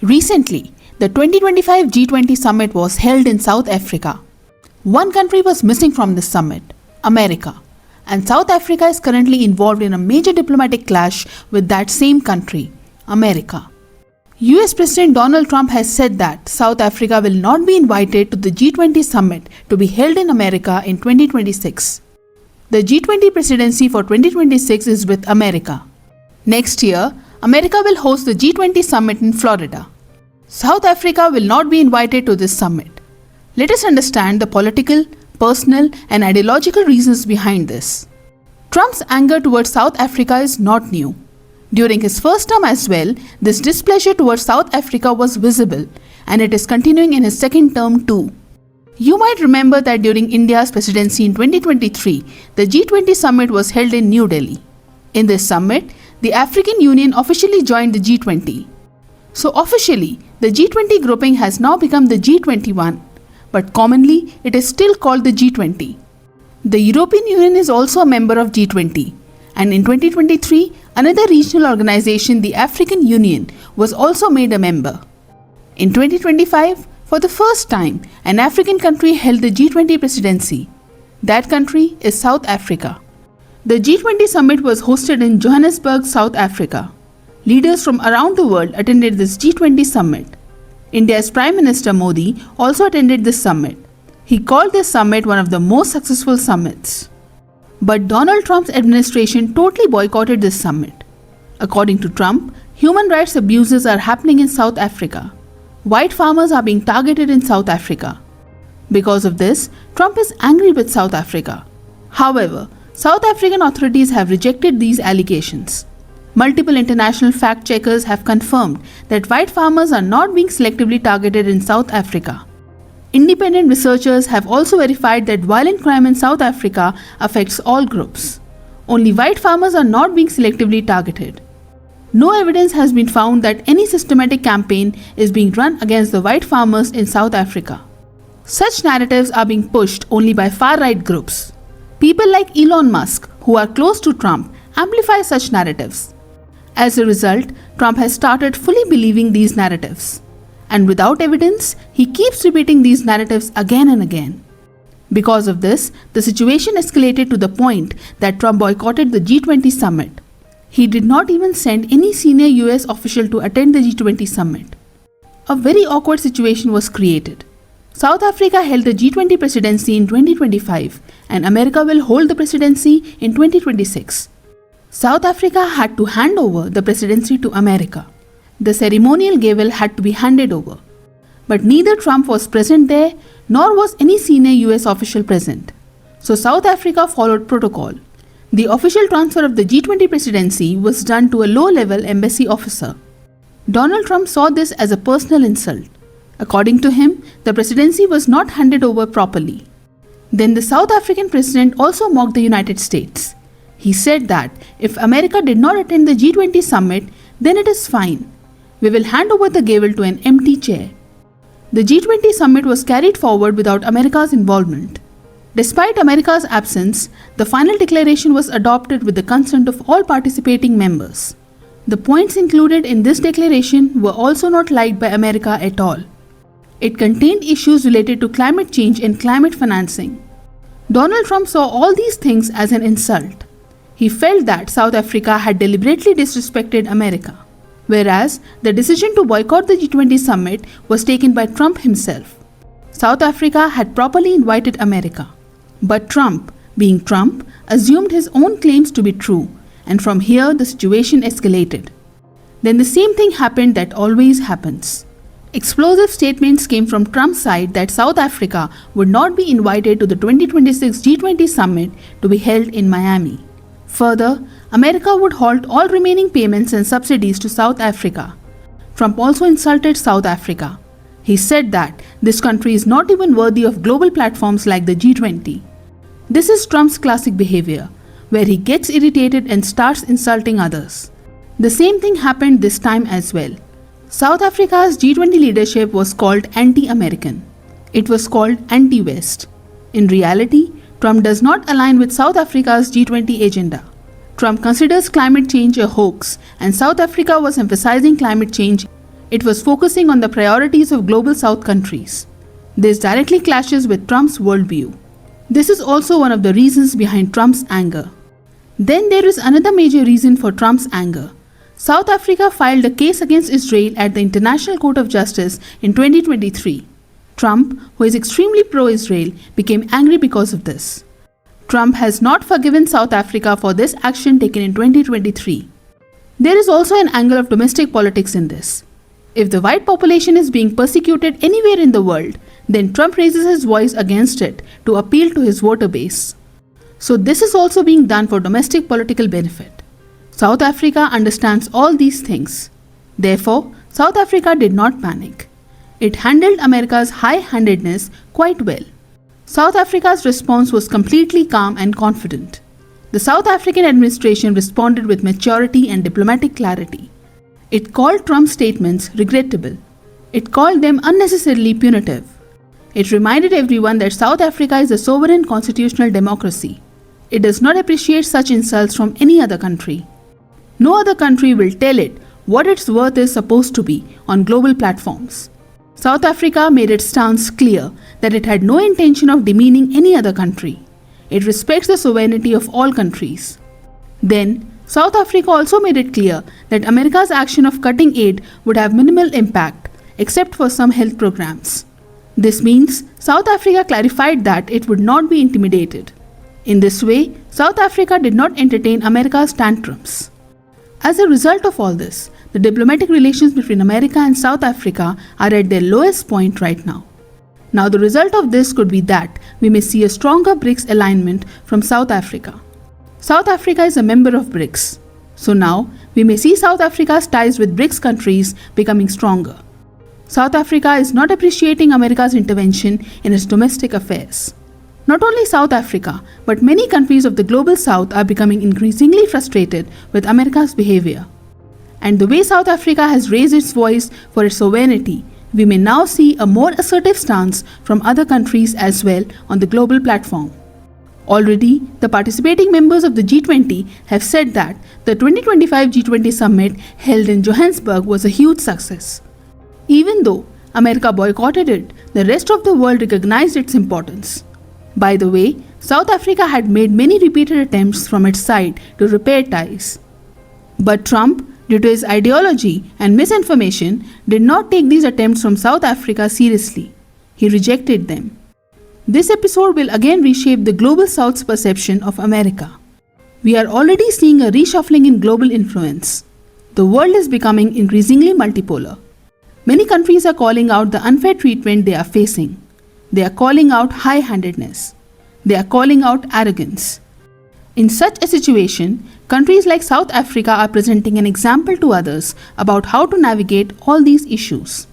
Recently, the 2025 G20 Summit was held in South Africa. One country was missing from this summit, America, and South Africa is currently involved in a major diplomatic clash with that same country, America. US President Donald Trump has said that South Africa will not be invited to the G20 Summit to be held in America in 2026. The G20 presidency for 2026 is with America. Next year, America will host the G20 Summit in Florida. South Africa will not be invited to this summit. Let us understand the political, personal, and ideological reasons behind this. Trump's anger towards South Africa is not new. During his first term as well, this displeasure towards South Africa was visible, and it is continuing in his second term too. You might remember that during India's presidency in 2023, the G20 Summit was held in New Delhi. In this summit, the African Union officially joined the G20. So officially, the G20 grouping has now become the G21, but commonly it is still called the G20. The European Union is also a member of G20, and in 2023, another regional organization, the African Union, was also made a member. In 2025, for the first time, an African country held the G20 presidency. That country is South Africa. The G20 summit was hosted in Johannesburg, South Africa. Leaders from around the world attended this G20 summit. India's Prime Minister Modi also attended this summit. He called this summit one of the most successful summits. But Donald Trump's administration totally boycotted this summit. According to Trump, human rights abuses are happening in South Africa. White farmers are being targeted in South Africa. Because of this, Trump is angry with South Africa. However, South African authorities have rejected these allegations. Multiple international fact-checkers have confirmed that white farmers are not being selectively targeted in South Africa. Independent researchers have also verified that violent crime in South Africa affects all groups. Only white farmers are not being selectively targeted. No evidence has been found that any systematic campaign is being run against the white farmers in South Africa. Such narratives are being pushed only by far-right groups. People like Elon Musk, who are close to Trump, amplify such narratives. As a result, Trump has started fully believing these narratives. And without evidence, he keeps repeating these narratives again and again. Because of this, the situation escalated to the point that Trump boycotted the G20 summit. He did not even send any senior US official to attend the G20 summit. A very awkward situation was created. South Africa held the G20 presidency in 2025 and America will hold the presidency in 2026. South Africa had to hand over the presidency to America. The ceremonial gavel had to be handed over. But neither Trump was present there nor was any senior US official present. So South Africa followed protocol. The official transfer of the G20 presidency was done to a low-level embassy officer. Donald Trump saw this as a personal insult. According to him, the presidency was not handed over properly. Then the South African president also mocked the United States. He said that if America did not attend the G20 summit, then it is fine. We will hand over the gavel to an empty chair. The G20 summit was carried forward without America's involvement. Despite America's absence, the final declaration was adopted with the consent of all participating members. The points included in this declaration were also not liked by America at all. It contained issues related to climate change and climate financing. Donald Trump saw all these things as an insult. He felt that South Africa had deliberately disrespected America, whereas the decision to boycott the G20 summit was taken by Trump himself. South Africa had properly invited America. But Trump, being Trump, assumed his own claims to be true, and from here the situation escalated. Then the same thing happened that always happens. Explosive statements came from Trump's side that South Africa would not be invited to the 2026 G20 summit to be held in Miami. Further, America would halt all remaining payments and subsidies to South Africa. Trump also insulted South Africa. He said that this country is not even worthy of global platforms like the G20. This is Trump's classic behavior, where he gets irritated and starts insulting others. The same thing happened this time as well. South Africa's G20 leadership was called anti-American. It was called anti-West. In reality, Trump does not align with South Africa's G20 agenda. Trump considers climate change a hoax, and South Africa was emphasizing climate change. It was focusing on the priorities of global South countries. This directly clashes with Trump's worldview. This is also one of the reasons behind Trump's anger. Then there is another major reason for Trump's anger. South Africa filed a case against Israel at the International Court of Justice in 2023. Trump, who is extremely pro-Israel, became angry because of this. Trump has not forgiven South Africa for this action taken in 2023. There is also an angle of domestic politics in this. If the white population is being persecuted anywhere in the world, then Trump raises his voice against it to appeal to his voter base. So this is also being done for domestic political benefit. South Africa understands all these things. Therefore, South Africa did not panic. It handled America's high-handedness quite well. South Africa's response was completely calm and confident. The South African administration responded with maturity and diplomatic clarity. It called Trump's statements regrettable. It called them unnecessarily punitive. It reminded everyone that South Africa is a sovereign constitutional democracy. It does not appreciate such insults from any other country. No other country will tell it what its worth is supposed to be on global platforms. South Africa made its stance clear that it had no intention of demeaning any other country. It respects the sovereignty of all countries. Then, South Africa also made it clear that America's action of cutting aid would have minimal impact, except for some health programs. This means South Africa clarified that it would not be intimidated. In this way, South Africa did not entertain America's tantrums. As a result of all this, the diplomatic relations between America and South Africa are at their lowest point right now. Now the result of this could be that we may see a stronger BRICS alignment from South Africa. South Africa is a member of BRICS. So now we may see South Africa's ties with BRICS countries becoming stronger. South Africa is not appreciating America's intervention in its domestic affairs. Not only South Africa, but many countries of the global South are becoming increasingly frustrated with America's behavior. And the way South Africa has raised its voice for its sovereignty, we may now see a more assertive stance from other countries as well on the global platform. Already, the participating members of the G20 have said that the 2025 G20 Summit held in Johannesburg was a huge success. Even though America boycotted it, the rest of the world recognized its importance. By the way, South Africa had made many repeated attempts from its side to repair ties. But Trump, due to his ideology and misinformation, did not take these attempts from South Africa seriously. He rejected them. This episode will again reshape the global South's perception of America. We are already seeing a reshuffling in global influence. The world is becoming increasingly multipolar. Many countries are calling out the unfair treatment they are facing. They are calling out high-handedness. They are calling out arrogance. In such a situation, countries like South Africa are presenting an example to others about how to navigate all these issues.